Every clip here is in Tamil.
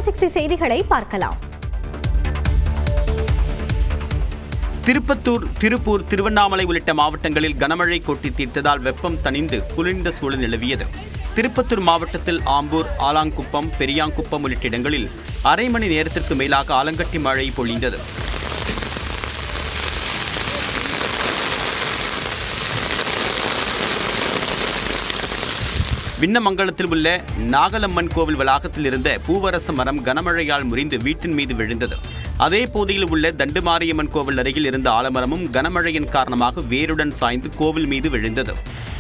360 செய்திகளை பார்க்கலாம். திருப்பத்தூர், திருப்பூர், திருவண்ணாமலை உள்ளிட்ட மாவட்டங்களில் கனமழை கொட்டி தீர்த்ததால் வெப்பம் தணிந்து குளிர்ந்த சூழல் நிலவியது. திருப்பத்தூர் மாவட்டத்தில் ஆம்பூர், ஆலாங்குப்பம், பெரியாங்குப்பம் உள்ளிட்ட இடங்களில் அரை மணி நேரத்திற்கு மேலாக ஆலங்கட்டி மழை பொழிந்தது. விண்ணமங்கலத்தில் உள்ள நாகலம்மன் கோவில் வளாகத்தில் இருந்த பூவரச மரம் கனமழையால் முறிந்து வீட்டின் மீது விழுந்தது. அதே பகுதியில் உள்ள தண்டுமாரியம்மன் கோவில் அருகில் இருந்த ஆலமரமும் கனமழையின் காரணமாக வேருடன் சாய்ந்து கோவில் மீது விழுந்தது.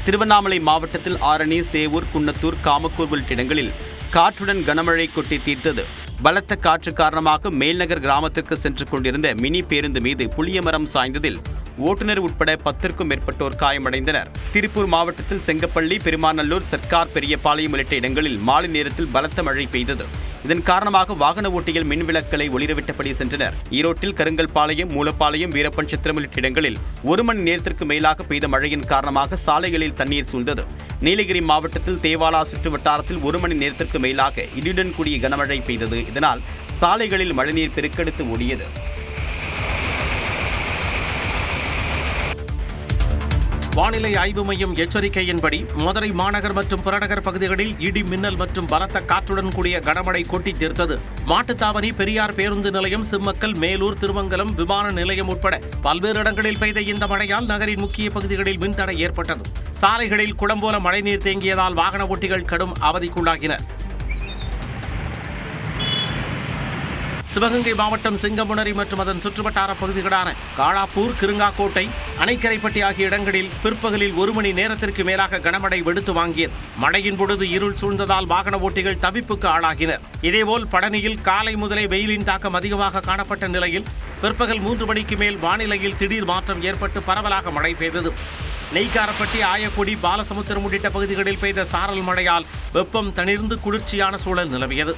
திருவண்ணாமலை மாவட்டத்தில் ஆரணி, சேவூர், குன்னத்தூர், காமக்கூர் உள்ளிட்ட இடங்களில் காற்றுடன் கனமழை கொட்டி தீர்த்தது. பலத்த காற்று காரணமாக மேல்நகர் கிராமத்திற்கு சென்று கொண்டிருந்த மினி பேருந்து மீது புளிய மரம் சாய்ந்ததில் ஓட்டுநர் உட்பட 10க்கும் மேற்பட்டோர் காயமடைந்தனர். திருப்பூர் மாவட்டத்தில் செங்கப்பள்ளி, பெருமாநல்லூர், சர்க்கார், பெரியபாளையம் உள்ளிட்ட இடங்களில் மாலை நேரத்தில் பலத்த மழை பெய்தது. இதன் காரணமாக வாகன ஓட்டிகள் மின் விளக்குகளை ஒளிரவிட்டபடி சென்றனர். ஈரோட்டில் கருங்கல்பாளையம், மூலப்பாளையம், வீரப்பன்சத்திரம் உள்ளிட்ட இடங்களில் 1 மணி நேரத்திற்கு மேலாக பெய்த மழையின் காரணமாக சாலைகளில் தண்ணீர் சூழ்ந்தது. நீலகிரி மாவட்டத்தில் தேவாலா சுற்று வட்டாரத்தில் 1 மணி நேரத்திற்கு மேலாக இடியுடன் கூடிய கனமழை பெய்தது. இதனால் சாலைகளில் மழைநீர் பெருக்கெடுத்து ஓடியது. வானிலை ஆய்வு மையம் எச்சரிக்கையின்படி மதுரை மாநகர் மற்றும் புறநகர் பகுதிகளில் இடி, மின்னல் மற்றும் பலத்த காற்றுடன் கூடிய கனமழை கொட்டி தீர்த்தது. மாட்டுத்தாவணி, பெரியார் பேருந்து நிலையம், சிம்மக்கல், மேலூர், திருமங்கலம் விமான நிலையம் உட்பட பல்வேறு இடங்களில் பெய்த இந்த மழையால் நகரின் முக்கிய பகுதிகளில் மின்தடை ஏற்பட்டது. சாலைகளில் குளம் போல மழைநீர் தேங்கியதால் வாகன ஓட்டிகள் கடும் அவதிக்குள்ளாகினர். சிவகங்கை மாவட்டம் சிங்கமுனரி மற்றும் அதன் சுற்றுவட்டார பகுதிகளான காளாப்பூர், கிருங்காக்கோட்டை, அணைக்கரைப்பட்டி ஆகிய இடங்களில் பிற்பகலில் 1 மணி நேரத்திற்கு மேலாக கனமழை வெடுத்து வாங்கியது. மழையின் பொழுது இருள் சூழ்ந்ததால் வாகன ஓட்டிகள் தவிப்புக்கு ஆளாகினர். இதேபோல் பழனியில் காலை முதலே வெயிலின் தாக்கம் அதிகமாக காணப்பட்ட நிலையில் பிற்பகல் 3 மணிக்கு மேல் வானிலையில் திடீர் மாற்றம் ஏற்பட்டு பரவலாக மழை பெய்தது. நெய்க்காரப்பட்டி, ஆயக்குடி, பாலசமுத்திரம் உள்ளிட்ட பகுதிகளில் பெய்த சாரல் மழையால் வெப்பம் தணிர்ந்து குளிர்ச்சியான சூழல் நிலவியது.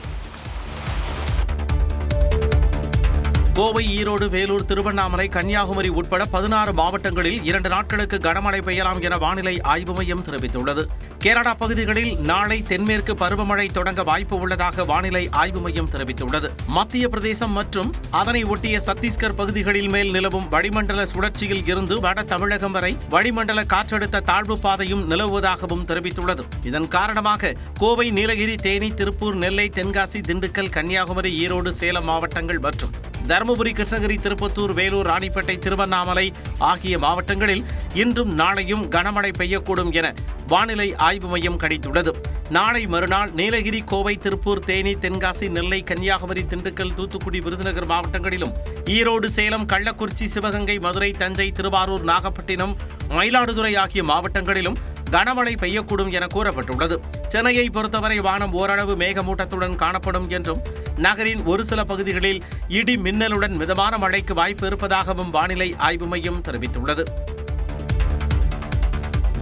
கோவை, ஈரோடு, வேலூர், திருவண்ணாமலை, கன்னியாகுமரி உட்பட 16 மாவட்டங்களில் 2 நாட்களுக்கு கனமழை பெய்யலாம் என வானிலை ஆய்வு மையம் தெரிவித்துள்ளது. கேரளா பகுதிகளில் நாளை தென்மேற்கு பருவமழை தொடங்க வாய்ப்பு உள்ளதாக வானிலை ஆய்வு மையம் தெரிவித்துள்ளது. மத்திய பிரதேசம் மற்றும் அதனை ஒட்டிய சத்தீஸ்கர் பகுதிகளில் மேல் நிலவும் வளிமண்டல சுழற்சியில் இருந்து வட தமிழகம் வரை வளிமண்டல காற்றழுத்த தாழ்வு பாதையும் நிலவுவதாகவும் தெரிவித்துள்ளது. இதன் காரணமாக கோவை, நீலகிரி, தேனி, திருப்பூர், நெல்லை, தென்காசி, திண்டுக்கல், கன்னியாகுமரி, ஈரோடு, சேலம் மாவட்டங்கள் மற்றும் தருமபுரி, கிருஷ்ணகிரி, திருப்பத்தூர், வேலூர், ராணிப்பேட்டை, திருவண்ணாமலை ஆகிய மாவட்டங்களில் இன்றும் நாளையும் கனமழை பெய்யக்கூடும் என வானிலை ஆய்வு மையம் கணித்துள்ளது. நாளை மறுநாள் நீலகிரி, கோவை, திருப்பூர், தேனி, தென்காசி, நெல்லை, கன்னியாகுமரி, திண்டுக்கல், தூத்துக்குடி, விருதுநகர் மாவட்டங்களிலும் ஈரோடு, சேலம், கள்ளக்குறிச்சி, சிவகங்கை, மதுரை, தஞ்சை, திருவாரூர், நாகப்பட்டினம், மயிலாடுதுறை ஆகிய மாவட்டங்களிலும் கனமழை பெய்யக்கூடும் என கூறப்பட்டுள்ளது. சென்னையை பொறுத்தவரை வானம் ஓரளவு மேகமூட்டத்துடன் காணப்படும் என்றும் நகரின் ஒரு சில பகுதிகளில் இடி, மின்னலுடன் மிதமான மழைக்கு வாய்ப்பு இருப்பதாகவும் வானிலை ஆய்வு மையம் தெரிவித்துள்ளது.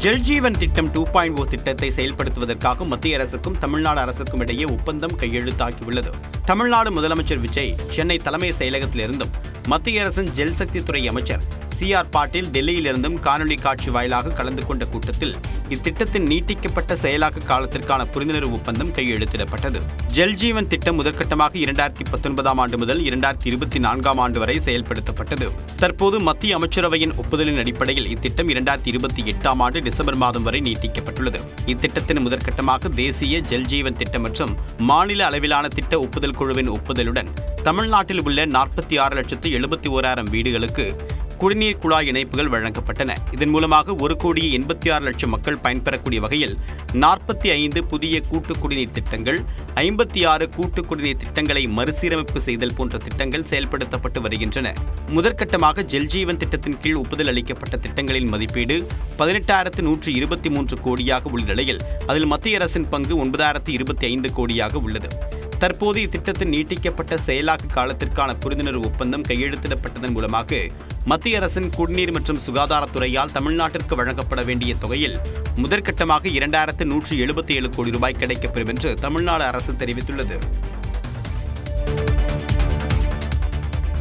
ஜல்ஜீவன் திட்டம் 2.0 திட்டத்தை செயல்படுத்துவதற்காக மத்திய அரசுக்கும் தமிழ்நாடு அரசுக்கும் இடையே ஒப்பந்தம் கையெழுத்தாகியுள்ளது. தமிழ்நாடு முதலமைச்சர் விஜய் சென்னை தலைமை செயலகத்திலிருந்தும் மத்திய அரசின் ஜல்சக்தி துறை அமைச்சர் CR பாட்டீல் டெல்லியிலிருந்தும் காணொலி காட்சி வாயிலாக கலந்து கொண்ட கூட்டத்தில் இத்திட்டத்தின் நீட்டிக்கப்பட்ட செயலாக்க காலத்திற்கான புரிந்துணர்வு ஒப்பந்தம் கையெழுத்திடப்பட்டது. ஜல்ஜீவன் திட்டம் முதற்கட்டமாக 2019ஆம் ஆண்டு முதல் 2024ஆம் ஆண்டு வரை செயல்படுத்தப்பட்டது. தற்போது மத்திய அமைச்சரவையின் ஒப்புதலின் அடிப்படையில் இத்திட்டம் 2028ஆம் ஆண்டு டிசம்பர் மாதம் வரை நீட்டிக்கப்பட்டுள்ளது. இத்திட்டத்தின் முதற்கட்டமாக தேசிய ஜல்ஜீவன் திட்டம் மற்றும் மாநில அளவிலான திட்ட ஒப்புதல் குழுவின் ஒப்புதலுடன் தமிழ்நாட்டில் உள்ள 46,71,000 வீடுகளுக்கு குடிநீர் குழாய் இணைப்புகள் வழங்கப்பட்டன. இதன் மூலமாக 1,86,00,000 மக்கள் பயன்பெறக்கூடிய வகையில் 45 புதிய கூட்டு குடிநீர் திட்டங்கள், 56 கூட்டு குடிநீர் திட்டங்களை மறுசீரமைப்பு செய்தல் போன்ற திட்டங்கள் செயல்படுத்தப்பட்டு வருகின்றன. முதற்கட்டமாக ஜல்ஜீவன் திட்டத்தின் கீழ் ஒப்புதல் அளிக்கப்பட்ட திட்டங்களின் மதிப்பீடு 18,123 கோடியாக உள்ள நிலையில் அதில் மத்திய அரசின் பங்கு 9,025 கோடியாக உள்ளது. தற்போது இத்திட்டத்தின் நீட்டிக்கப்பட்ட செயலாக்க காலத்திற்கான புரிந்துணர்வு ஒப்பந்தம் கையெழுத்திடப்பட்டதன் மூலமாக மத்திய அரசின் குடிநீர் மற்றும் சுகாதாரத்துறையால் தமிழ்நாட்டிற்கு வழங்கப்பட வேண்டிய தொகையில் முதற்கட்டமாக 2,177 கோடி ரூபாய் கிடைக்கப்பெறும் என்று தமிழ்நாடு அரசு தெரிவித்துள்ளது.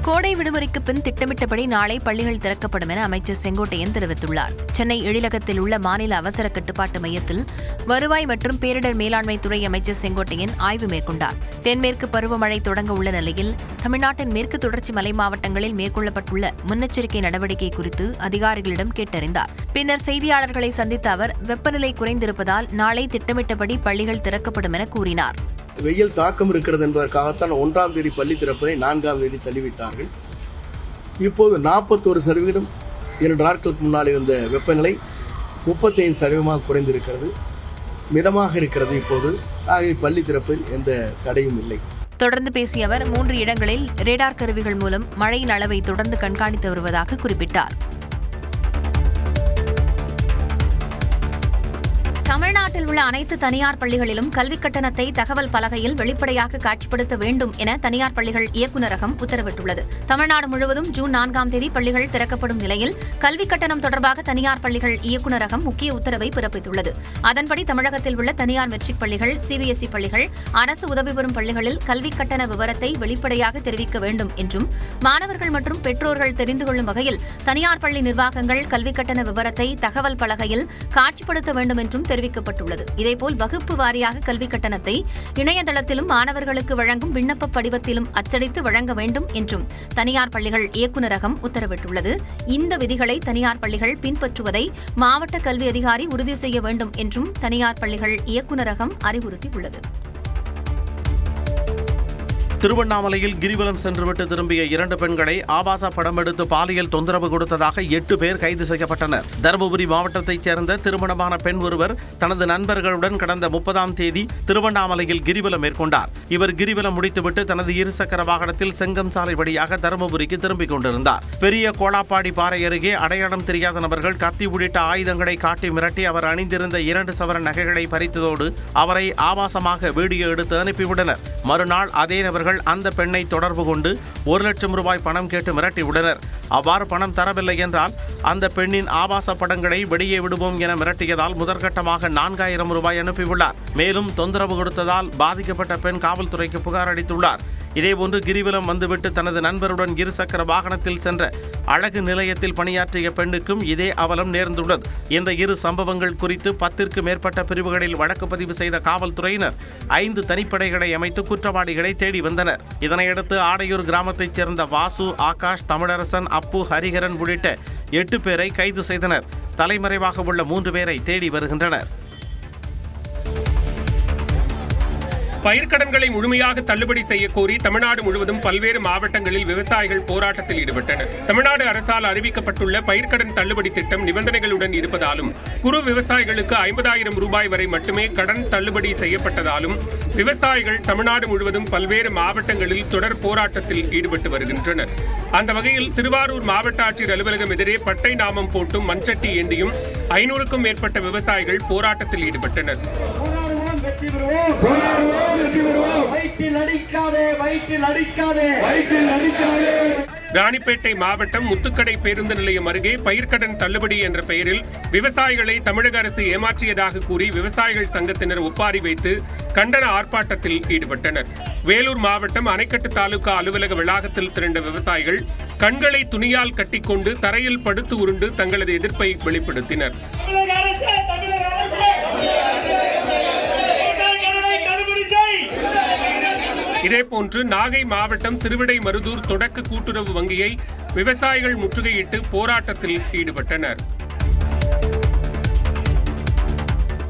கோடை விடுமுறைக்கு பின் திட்டமிட்டபடி நாளை பள்ளிகள் திறக்கப்படும் என அமைச்சர் செங்கோட்டையன் தெரிவித்துள்ளார். சென்னை எழிலகத்தில் உள்ள மாநில அவசர கட்டுப்பாட்டு மையத்தில் வருவாய் மற்றும் பேரிடர் மேலாண்மை துறை அமைச்சர் செங்கோட்டையன் ஆய்வு மேற்கொண்டார். தென்மேற்கு பருவமழை தொடங்க உள்ள நிலையில் தமிழ்நாட்டின் மேற்கு தொடர்ச்சி மலை மாவட்டங்களில் மேற்கொள்ளப்பட்டுள்ள முன்னெச்சரிக்கை நடவடிக்கை குறித்து அதிகாரிகளிடம் கேட்டறிந்தார். பின்னர் செய்தியாளர்களை சந்தித்த அவர் வெப்பநிலை குறைந்திருப்பதால் நாளை திட்டமிட்டபடி பள்ளிகள் திறக்கப்படும் என கூறினார். வெயில் தாக்கம் இருக்கிறது என்பதற்காகத்தான் 1ஆம் தேதி பள்ளி திறப்பதை 4ஆம் தேதி தள்ளி வைத்தார்கள். இப்போது 41% 2 நாட்களுக்கு முன்னால் இருந்த வெப்பநிலை 35% குறைந்திருக்கிறது. மிதமாக இருக்கிறது. இப்போது ஆகிய பள்ளி திறப்பில் எந்த தடையும் இல்லை. தொடர்ந்து பேசிய அவர் 3 இடங்களில் ரேடார் கருவிகள் மூலம் மழையின் அளவை தொடர்ந்து கண்காணித்து வருவதாக குறிப்பிட்டார். தமிழ்நாட்டில் உள்ள அனைத்து தனியார் பள்ளிகளிலும் கல்விக் கட்டணத்தை தகவல் பலகையில் வெளிப்படையாக காட்சிப்படுத்த வேண்டும் என தனியார் பள்ளிகள் இயக்குநரகம் உத்தரவிட்டுள்ளது. தமிழ்நாடு முழுவதும் ஜூன் 4ஆம் தேதி பள்ளிகள் திறக்கப்படும் நிலையில் கல்விக் கட்டணம் தொடர்பாக தனியார் பள்ளிகள் இயக்குநரகம் முக்கிய உத்தரவை பிறப்பித்துள்ளது. அதன்படி தமிழகத்தில் உள்ள தனியார் மெட்ரிக் பள்ளிகள், சிபிஎஸ்இ பள்ளிகள், அரசு உதவி பெறும் பள்ளிகளில் கல்விக் கட்டண விவரத்தை வெளிப்படையாக தெரிவிக்க வேண்டும் என்றும், மாணவர்கள் மற்றும் பெற்றோர்கள் தெரிந்து கொள்ளும் வகையில் தனியார் பள்ளி நிர்வாகங்கள் கல்விக் கட்டண விவரத்தை தகவல் பலகையில் காட்சிப்படுத்த வேண்டும் என்றும் தெரிவிக்கப்பட்டுள்ளது. இதேபோல் வகுப்பு வாரியாக கல்விக் கட்டணத்தை இணையதளத்திலும் மாணவர்களுக்கு வழங்கும் விண்ணப்ப படிவத்திலும் அச்சடித்து வழங்க வேண்டும் என்றும் தனியார் பள்ளிகள் இயக்குநரகம் உத்தரவிட்டுள்ளது. இந்த விதிகளை தனியார் பள்ளிகள் பின்பற்றுவதை மாவட்ட கல்வி அதிகாரி உறுதி செய்ய வேண்டும் என்றும் தனியார் பள்ளிகள் இயக்குநரகம் அறிவுறுத்தியுள்ளது. திருவண்ணாமலையில் கிரிவலம் சென்றுவிட்டு திரும்பிய 2 பெண்களை ஆபாச படம் எடுத்து பாலியல் தொந்தரவு கொடுத்ததாக 8 பேர் கைது செய்யப்பட்டனர். தருமபுரி மாவட்டத்தைச் சேர்ந்த திருமணமான பெண் ஒருவர் தனது நண்பர்களுடன் கடந்த 30ஆம் தேதி திருவண்ணாமலையில் கிரிவலம் மேற்கொண்டார். இவர் கிரிவலம் முடித்துவிட்டு தனது இருசக்கர வாகனத்தில் செங்கம் சாலை வழியாக தருமபுரிக்கு திரும்பிக் கொண்டிருந்தார். பெரிய கோளாப்பாடி பாறை அருகே அடையாளம் தெரியாத நபர்கள் கத்தி உள்ளிட்ட ஆயுதங்களை காட்டி மிரட்டி அவர் அணிந்திருந்த 2 சவரன் நகைகளை பறித்ததோடு அவரை ஆபாசமாக வீடியோ எடுத்து அனுப்பிவிட்டனர். மறுநாள் அதே நபர்கள் அந்த பெண்ணை தொடர்பு கொண்டு 1 லட்சம் ரூபாய் பணம் கேட்டு மிரட்டிவிட்டனர். அவ்வாறு பணம் தரவில்லை என்றால் அந்த பெண்ணின் ஆபாச படங்களை வெளியே விடுவோம் என மிரட்டியதால் முதற்கட்டமாக 4000 ரூபாய் அனுப்பியுள்ளார். மேலும் தொந்தரவு கொடுத்ததால் பாதிக்கப்பட்ட பெண் காவல்துறைக்கு புகார் அளித்துள்ளார். இதேபோன்று கிரிவலம் வந்துவிட்டு தனது நண்பருடன் இருசக்கர வாகனத்தில் சென்ற அழகு நிலையத்தில் பணியாற்றிய பெண்ணுக்கும் இதே அவலம் நேர்ந்துள்ளது. இந்த 2 சம்பவங்கள் குறித்து 10ற்கு மேற்பட்ட பிரிவுகளில் வழக்கு பதிவு செய்த காவல்துறையினர் 5 தனிப்படைகளை அமைத்து குற்றவாளிகளை தேடி வந்தனர். இதனையடுத்து ஆடையூர் கிராமத்தைச் சேர்ந்த வாசு, ஆகாஷ், தமிழரசன், அப்பு, ஹரிஹரன் உள்ளிட்ட 8 பேரை கைது செய்தனர். தலைமறைவாக உள்ள 3 பேரை தேடி வருகின்றனர். பயிர்க்கடன்களை முழுமையாக தள்ளுபடி செய்ய கோரி தமிழ்நாடு முழுவதும் பல்வேறு மாவட்டங்களில் விவசாயிகள் போராட்டத்தில் ஈடுபட்டனர். தமிழ்நாடு அரசால் அறிவிக்கப்பட்டுள்ள பயிர்க்கடன் தள்ளுபடி திட்டம் நிபந்தனைகளுடன் இருப்பதாலும் குறு விவசாயிகளுக்கு 50,000 ரூபாய் வரை மட்டுமே கடன் தள்ளுபடி செய்யப்பட்டதாலும் விவசாயிகள் தமிழ்நாடு முழுவதும் பல்வேறு மாவட்டங்களில் தொடர் போராட்டத்தில் ஈடுபட்டு வருகின்றனர். அந்த வகையில் திருவாரூர் மாவட்ட ஆட்சியர் அலுவலகம் எதிரே பட்டை நாமம் போட்டும் மண்சட்டி ஏந்தியும் 500க்கும் மேற்பட்ட விவசாயிகள் போராட்டத்தில் ஈடுபட்டனர். ராணிப்பேட்டை மாவட்டம் முத்துக்கடை பேருந்து நிலையம் அருகே பயிர்க்கடன் தள்ளுபடி என்ற பெயரில் விவசாயிகளை தமிழக அரசு ஏமாற்றியதாக கூறி விவசாயிகள் சங்கத்தினர் ஒப்பாரி வைத்து கண்டன ஆர்ப்பாட்டத்தில் ஈடுபட்டனர். வேலூர் மாவட்டம் அணைக்கட்டு தாலுகா அலுவலக வளாகத்தில் திரண்ட விவசாயிகள் கண்களை துணியால் கட்டிக்கொண்டு தரையில் படுத்து உருண்டு தங்களது எதிர்ப்பை வெளிப்படுத்தினர். இதேபோன்று நாகை மாவட்டம் திருவிடைமருதூர் தொடக்க கூட்டுறவு வங்கியை விவசாயிகள் முற்றுகையிட்டு போராட்டத்தில் ஈடுபட்டனர்.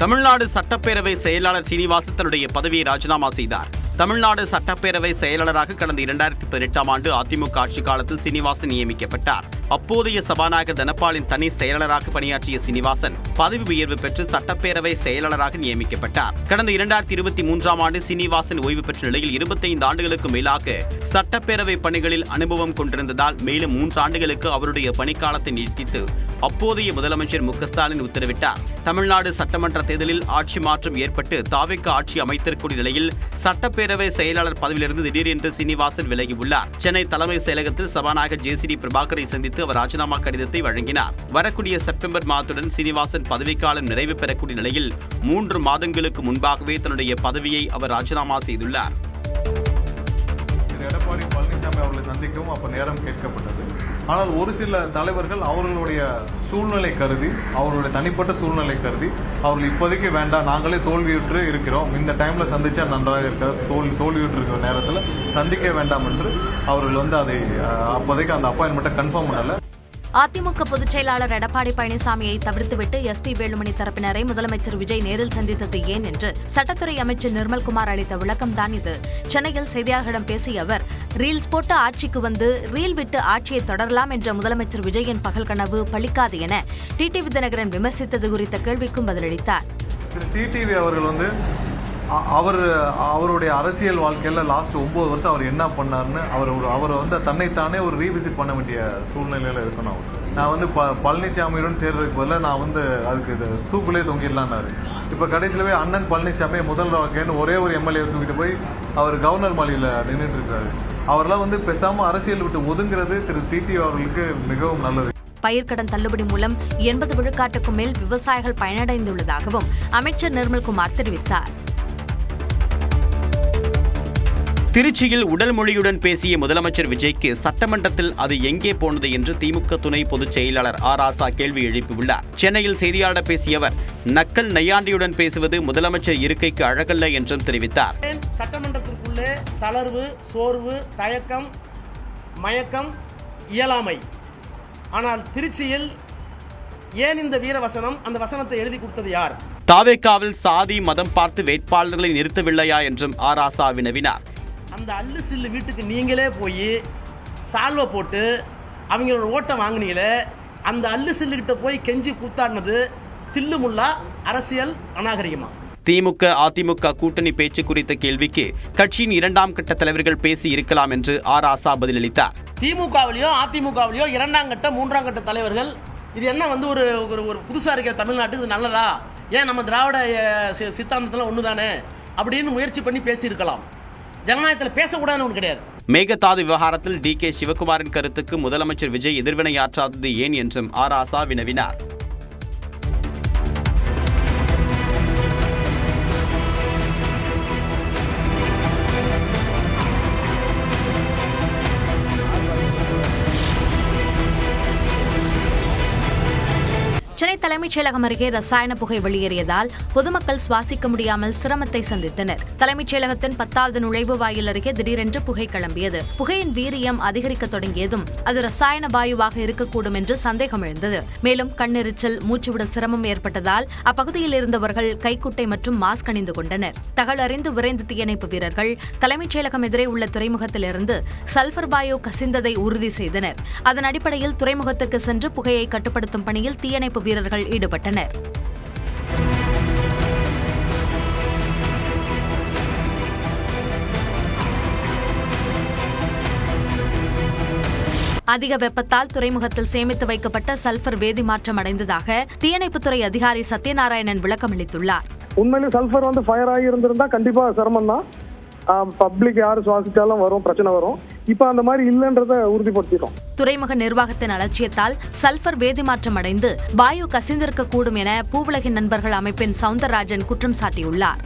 தமிழ்நாடு சட்டப்பேரவை செயலாளர் சீனிவாசன் தன்னுடைய பதவியை ராஜினாமா செய்தார். தமிழ்நாடு சட்டப்பேரவை செயலாளராக கடந்த 2018ஆம் ஆண்டு அதிமுக ஆட்சி காலத்தில் சீனிவாசன் நியமிக்கப்பட்டார். அப்போதைய சபாநாயகர் தனபாலின் தனி செயலாளராக பணியாற்றிய சீனிவாசன் பதவி உயர்வு பெற்று சட்டப்பேரவை செயலாளராக நியமிக்கப்பட்டார். கடந்த 2023ஆம் ஆண்டு சீனிவாசன் ஓய்வு பெற்ற நிலையில் 25 ஆண்டுகளுக்கு மேலாக சட்டப்பேரவை பணிகளில் அனுபவம் கொண்டிருந்ததால் மேலும் 3 ஆண்டுகளுக்கு அவருடைய பணிக்காலத்தை நீட்டித்து அப்போதைய முதலமைச்சர் மு க ஸ்டாலின் உத்தரவிட்டார். தமிழ்நாடு சட்டமன்ற தேர்தலில் ஆட்சி மாற்றம் ஏற்பட்டு தாவேக ஆட்சி அமைத்திருக்கூடிய நிலையில் சட்டப்பேரவை செயலாளர் பதவியிலிருந்து திடீரென்று சீனிவாசன் விலகியுள்ளார். சென்னை தலைமை செயலகத்தில் சபாநாயகர் ஜே.சி.டி. பிரபாகரை சந்தித்து அவர் ராஜினாமா கடிதத்தை வழங்கினார். வரக்கூடிய செப்டம்பர் மாதத்துடன் சீனிவாசன் பதவிக்காலம் நிறைவு பெறக்கூடிய நிலையில் 3 மாதங்களுக்கு முன்பாகவே தன்னுடைய பதவியை அவர் ராஜினாமா செய்துள்ளார். பழனிசாமி அவர்களை சந்திக்கவும் அப்போ நேரம் கேட்கப்பட்டது. ஆனால் ஒரு சில தலைவர்கள் அவர்களுடைய சூழ்நிலை கருதி, அவர்களுடைய தனிப்பட்ட சூழ்நிலை கருதி அவர்கள் இப்போதைக்கு வேண்டாம், நாங்களே தோல்வியுற்று இருக்கிறோம், இந்த டைமில் சந்திச்சா நன்றாக இருக்க, தோல்வியுற்று இருக்கிற நேரத்தில் சந்திக்க வேண்டாம் என்று அவர்கள் அதை அப்போதைக்கு அந்த அப்பாயின்மெண்ட்டை கன்ஃபார்ம் பண்ணலை. அதிமுக பொதுச் செயலாளர் எடப்பாடி பழனிசாமியை தவிர்த்துவிட்டு எஸ்பி வேலுமணி தரப்பினரை முதலமைச்சர் விஜய் நேரில் சந்தித்தது ஏன் என்று சட்டத்துறை அமைச்சர் நிர்மல்குமார் அளித்த விளக்கம்தான் இது. சென்னையில் செய்தியாளர்களிடம் பேசிய அவர், ரீல்ஸ் போட்டு ஆட்சிக்கு வந்து ரீல் விட்டு ஆட்சியை தொடரலாம் என்ற முதலமைச்சர் விஜயின் பகல் கனவு பலிக்காது என டிடிவி தினகரன் விமர்சித்தது குறித்த கேள்விக்கும் பதிலளித்தார். டிடிவி அவர்கள் அவருடைய அரசியல் வாழ்க்கையில் லாஸ்ட் 9 வருஷம் அவர் என்ன பண்ணார்னு அவர் தன்னைத்தானே ஒரு ரீவிசிட் பண்ண வேண்டிய சூழ்நிலையில் இருக்கணும். நான் பழனிசாமியுடன் சேர்றதுக்கு பதிலாக நான் அதுக்கு தூக்குலே தொங்கிடலான்னாரு. இப்போ கடைசியிலவே அண்ணன் பழனிசாமி முதல் வாக்கேன்னு ஒரே ஒரு எம்எல்ஏ தூக்கிட்டு போய் அவர் கவர்னர் மாளிகையில் நின்றுட்டு இருக்காரு. அவரெல்லாம் பேசாமல் அரசியல் விட்டு ஒதுங்கிறது திரு டிடிவி அவர்களுக்கு மிகவும் நல்லது. பயிர்க்கடன் தள்ளுபடி மூலம் 80 விழுக்காட்டுக்கும் மேல் விவசாயிகள் பயனடைந்துள்ளதாகவும் அமைச்சர் நிர்மல்குமார் தெரிவித்தார். திருச்சியில் உடல் மொழியுடன் பேசிய முதலமைச்சர் விஜய்க்கு சட்டமன்றத்தில் அது எங்கே போனது என்று திமுக துணை பொதுச் செயலாளர் ராசா கேள்வி எழுப்பியுள்ளார். சென்னையில் செய்தியாளர் பேசிய அவர், நக்கல் நையாண்டியுடன் பேசுவது முதலமைச்சர் இருக்கைக்கு அழகல்ல என்றும் தெரிவித்தார். சட்டமன்றத்திற்குள்ளே தளர்வு, சோர்வு, தயக்கம், மயக்கம், இயலாமை. ஆனால் திருச்சியில் ஏன் இந்த வீரவசனம்? அந்த வசனத்தை எழுதி கொடுத்தது யார்? தாவேகாவில் சாதி மதம் பார்த்து வேட்பாளர்களை நிறுத்தவில்லையா என்றும் ராசா வினவினார். அந்த அல்லு சில்லு வீட்டுக்கு நீங்களே போய் சால்வை போட்டு அவங்களோட ஓட்டை வாங்கினீங்களே, அந்த அல்லு சில்லுகிட்ட போய் கெஞ்சி கூத்தாடினது தில்லுமுல்லா அரசியல் அநாகரிகமா? திமுக அதிமுக கூட்டணி பேச்சு குறித்த கேள்விக்கு கட்சியின் 2ஆம் கட்ட தலைவர்கள் பேசி இருக்கலாம் என்று ராசா பதிலளித்தார். திமுகவிலையோ அதிமுகவிலையோ 2ஆம் கட்ட 3ஆம் கட்ட தலைவர்கள் இது என்ன ஒரு புதுசாக இருக்கிற தமிழ்நாட்டுக்கு இது நல்லதா? ஏன் நம்ம திராவிட சித்தாந்தத்தில் ஒன்று தானே அப்படின்னு முயற்சி பண்ணி பேசியிருக்கலாம். ஜனநாயகத்தில் பேசக்கூடாதுன்னு ஒன்று கிடையாது. மேகதாது விவகாரத்தில் DK சிவகுமாரின் கருத்துக்கு முதலமைச்சர் விஜய் எதிர்வினையாற்றாதது ஏன் என்றும் ராசா வினவினார். சென்னை தலைமைச் செயலகம் அருகே ரசாயன புகை வெளியேறியதால் பொதுமக்கள் சுவாசிக்க முடியாமல் சிரமத்தை சந்தித்தனர். தலைமைச் செயலகத்தின் 10வது நுழைவு வாயில் அருகே திடீரென்று புகை கிளம்பியது. புகையின் வீரியம் அதிகரிக்க தொடங்கியதும் அது ரசாயன வாயுவாக இருக்கக்கூடும் என்று சந்தேகம் எழுந்தது. மேலும் கண்ணெரிச்சல், மூச்சுவிட சிரமம் ஏற்பட்டதால் அப்பகுதியில் இருந்தவர்கள் கைக்குட்டை மற்றும் மாஸ்க் அணிந்து கொண்டனர். தகவல் அறிந்து விரைந்த தீயணைப்பு வீரர்கள் தலைமைச் செயலகம் எதிரே உள்ள துறைமுகத்திலிருந்து சல்பர் வாயு கசிந்ததை உறுதி செய்தனர். அதன் அடிப்படையில் துறைமுகத்திற்கு சென்று புகையை கட்டுப்படுத்தும் பணியில் தீயணைப்பு வீரர்கள் ஈடுபட்டனர். அதிக வெப்பத்தால் துறைமுகத்தில் சேமித்து வைக்கப்பட்ட சல்பர் வேதி மாற்றம் அடைந்ததாக தீயணைப்புத்துறை அதிகாரி சத்யநாராயணன் விளக்கமளித்துள்ளார். உண்மையிலே சல்பர் ஃபயர் ஆகி இருந்திருந்தா கண்டிப்பா சிரமம் தான். பப்ளிக் யாரு சுவாசிச்சாலும் வரும், பிரச்சனை வரும். இப்ப அந்த மாதிரி இல்லைன்றத உறுதிப்படுத்திட்டோம். துறைமுக நிர்வாகத்தின் அலட்சியத்தால் சல்பர் வேதி மாற்றம் அடைந்து வாயு கசிந்திருக்க கூடும் என பூவுலகின் நண்பர்கள் அமைப்பின் சவுந்தரராஜன் குற்றம் சாட்டியுள்ளார்.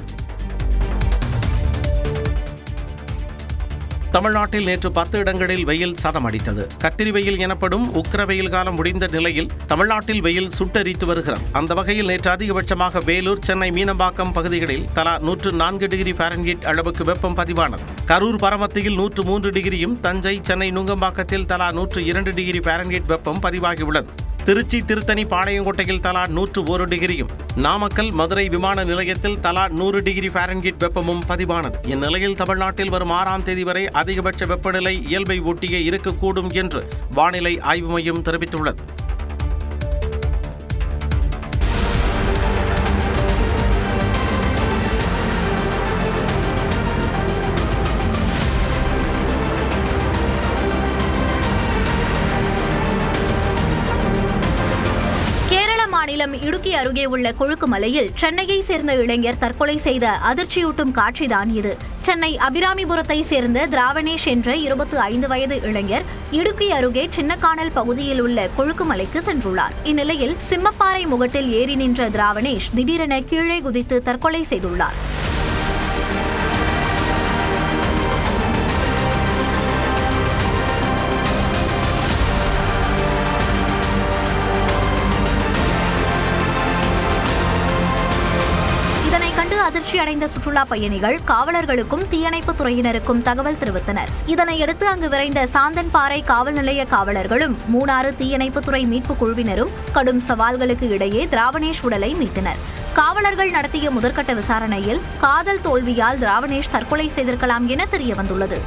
தமிழ்நாட்டில் நேற்று 10 இடங்களில் வெயில் சதமடித்தது. கத்திரி வெயில் எனப்படும் உக்கிர வெயில் காலம் முடிந்த நிலையில் தமிழ்நாட்டில் வெயில் சுட்டெரித்து வருகிறது. அந்த வகையில் நேற்று அதிகபட்சமாக வேலூர், சென்னை மீனம்பாக்கம் பகுதிகளில் தலா 104 டிகிரி ஃபாரன்ஹீட் அளவுக்கு வெப்பம் பதிவானது. கரூர் பரமத்தியில் 103 டிகிரியும், தஞ்சை, சென்னை நுங்கம்பாக்கத்தில் தலா 102 டிகிரி ஃபாரன்ஹீட் வெப்பம் பதிவாகியுள்ளது. திருச்சி, திருத்தணி, பாளையங்கோட்டையில் தலா 101 டிகிரியும், நாமக்கல், மதுரை விமான நிலையத்தில் தலா 100 டிகிரி ஃபாரன்ஹீட் வெப்பமும் பதிவானது. இந்நிலையில் தமிழ்நாட்டில் வரும் 6ஆம் தேதி வரை அதிகபட்ச வெப்பநிலை இயல்பை ஒட்டியே இருக்கக்கூடும் என்று வானிலை ஆய்வு மையம் தெரிவித்துள்ளது. மாநிலம் இடுக்கி அருகே உள்ள கொழுக்குமலையில் சென்னையை சேர்ந்த இளைஞர் தற்கொலை செய்த அதிர்ச்சியூட்டும் காட்சிதான் இது. சென்னை அபிராமிபுரத்தை சேர்ந்த திராவணேஷ் என்ற 25 வயது இளைஞர் இடுக்கி அருகே சின்னக்கானல் பகுதியில் உள்ள கொழுக்குமலைக்கு சென்றுள்ளார். இந்நிலையில் சிம்மப்பாறை முகட்டில் ஏறி நின்ற திராவணேஷ் திடீரென கீழே குதித்து தற்கொலை செய்துள்ளார். கேட்டு அதிர்ச்சி அடைந்த சுற்றுலா பயணிகள் காவலர்களுக்கும் தீயணைப்புத் துறையினருக்கும் தகவல் தெரிவித்தனர். இதனையடுத்து அங்கு விரைந்த சாந்தன்பாறை காவல் நிலைய காவலர்களும் மூணாறு தீயணைப்புத்துறை மீட்புக் குழுவினரும் கடும் சவால்களுக்கு இடையே திராவணேஷ் உடலை மீட்டனர். காவலர்கள் நடத்திய முதற்கட்ட விசாரணையில் காதல் தோல்வியால் திராவணேஷ் தற்கொலை செய்திருக்கலாம் என தெரியவந்துள்ளது.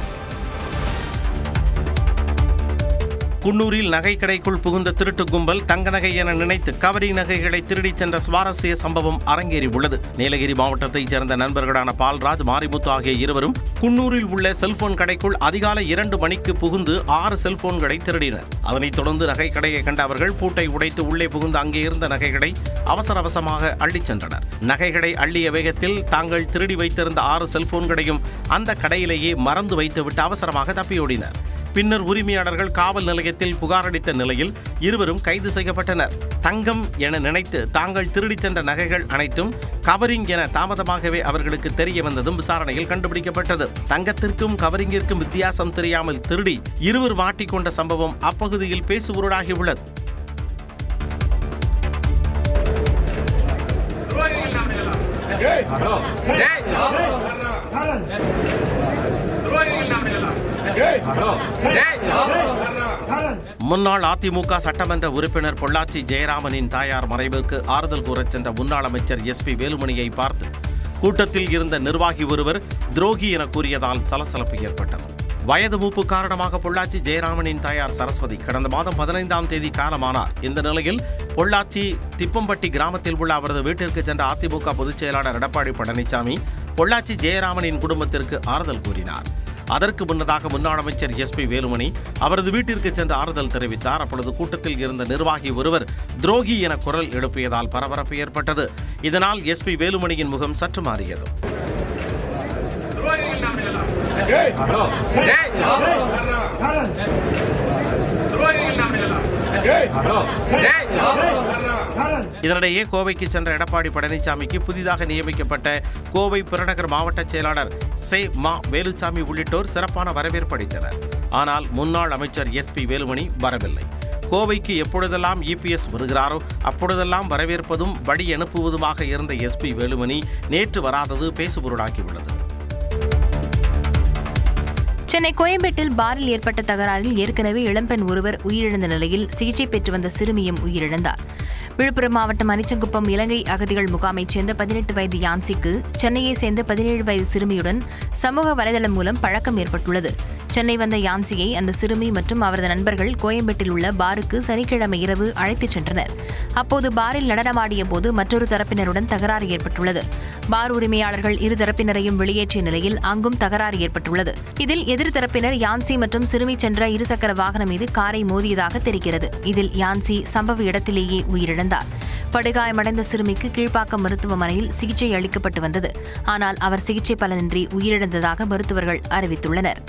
குன்னூரில் நகை கடைக்குள் புகுந்த திருட்டு கும்பல் தங்க நகை என நினைத்து கவரி நகைகளை திருடிச் சென்ற சுவாரஸ்ய சம்பவம் அரங்கேறியுள்ளது. நீலகிரி மாவட்டத்தைச் சேர்ந்த நண்பர்களான பால்ராஜ், மாரிமுத்து ஆகிய இருவரும் குன்னூரில் உள்ள செல்போன் கடைக்குள் அதிகாலை 2 மணிக்கு புகுந்து 6 செல்போன்களை திருடினர். அதனைத் தொடர்ந்து நகை கடையை கண்ட அவர்கள் பூட்டை உடைத்து உள்ளே புகுந்து அங்கே இருந்த நகைகளை அவசர அவசரமாக அள்ளிச் சென்றனர். நகைகளை அள்ளிய வேகத்தில் தாங்கள் திருடி வைத்திருந்த 6 செல்போன்களையும் அந்த கடையிலேயே மறந்து வைத்துவிட்டு அவசரமாக தப்பியோடினர். பின்னர் உரிமையாளர்கள் காவல் நிலையத்தில் புகார் அளித்த நிலையில் இருவரும் கைது செய்யப்பட்டனர். தங்கம் என நினைத்து தாங்கள் திருடிச் சென்ற நகைகள் அனைத்தும் கவரிங் என தாமதமாகவே அவர்களுக்கு தெரிய வந்ததும் விசாரணையில் கண்டுபிடிக்கப்பட்டது. தங்கத்திற்கும் கவரிங்கிற்கும் வித்தியாசம் தெரியாமல் திருடி இருவர் மாட்டிக்கொண்ட சம்பவம் அப்பகுதியில் பேசுபொருளாகியுள்ளது. முன்னாள் அதிமுக சட்டமன்ற உறுப்பினர் பொள்ளாச்சி ஜெயராமனின் தாயார் மறைவிற்கு ஆறுதல் கூறச் சென்ற முன்னாள் அமைச்சர் SP வேலுமணியை பார்த்து கூட்டத்தில் இருந்த நிர்வாகி ஒருவர் துரோகி என கூறியதால் சலசலப்பு ஏற்பட்டது. வயது மூப்பு காரணமாக பொள்ளாச்சி ஜெயராமனின் தாயார் சரஸ்வதி கடந்த மாதம் 15ஆம் தேதி காலமானார். இந்த நிலையில் பொள்ளாச்சி திப்பம்பட்டி கிராமத்தில் உள்ள அவரது வீட்டிற்கு சென்ற அதிமுக பொதுச் செயலாளர் எடப்பாடி பழனிசாமி பொள்ளாச்சி ஜெயராமனின் குடும்பத்திற்கு ஆறுதல் கூறினார். அதற்கு முன்னதாக முன்னாள் அமைச்சர் SP வேலுமணி அவரது வீட்டிற்கு சென்று ஆறுதல் தெரிவித்தார். அப்பொழுது கூட்டத்தில் இருந்த நிர்வாகி ஒருவர் துரோகி என குரல் எழுப்பியதால் பரபரப்பு ஏற்பட்டது. இதனால் SP வேலுமணியின் முகம் சற்று மாறியது. இதனிடையே கோவைக்கு சென்ற எடப்பாடி பழனிசாமிக்கு புதிதாக நியமிக்கப்பட்ட கோவை புறநகர் மாவட்ட செயலாளர் மா வேலுச்சாமி உள்ளிட்டோர் சிறப்பான வரவேற்பு அளித்தனர். ஆனால் முன்னாள் அமைச்சர் SP வேலுமணி வரவில்லை. கோவைக்கு எப்பொழுதெல்லாம் EPS வருகிறாரோ அப்பொழுதெல்லாம் வரவேற்பதும் வழி அனுப்புவதுமாக இருந்த SP வேலுமணி நேற்று வராதது பேசுபொருளாகியுள்ளது. சென்னை கோயம்பேட்டில் பாரில் ஏற்பட்ட தகராறில் ஏற்கனவே இளம்பெண் ஒருவர் உயிரிழந்த நிலையில் சிகிச்சை பெற்று வந்த சிறுமியும் உயிரிழந்தார். விழுப்புரம் மாவட்டம் அனிச்சங்குப்பம் இலங்கை அகதிகள் முகாமைச் சேர்ந்த 18 வயது யான்சிக்கு சென்னையை சேர்ந்த 17 வயது சிறுமியுடன் சமூக வலைதளம் மூலம் பழக்கம் ஏற்பட்டுள்ளது. சென்னை வந்த யான்சியை அந்த சிறுமி மற்றும் அவரது நண்பர்கள் கோயம்பேட்டில் உள்ள பாருக்கு சனிக்கிழமை இரவு அழைத்துச் சென்றனர். அப்போது பாரில் நடனமாடிய போது மற்றொரு தரப்பினருடன் தகராறு ஏற்பட்டுள்ளது. பார் உரிமையாளர்கள் இரு தரப்பினரையும் வெளியேற்றிய நிலையில் அங்கும் தகராறு ஏற்பட்டுள்ளது. இதில் எதிர் தரப்பினர் யான்சி மற்றும் சிறுமி சென்ற இருசக்கர வாகனம் மீது காரை மோதியதாக தெரிகிறது. இதில் யான்சி சம்பவ இடத்திலேயே உயிரிழந்தார். படுகாயமடைந்த சிறுமிக்கு கீழ்ப்பாக்கம் மருத்துவமனையில் சிகிச்சை அளிக்கப்பட்டு வந்தது. ஆனால் அவர் சிகிச்சை பலனின்றி உயிரிழந்ததாக மருத்துவர்கள் அறிவித்துள்ளனர்.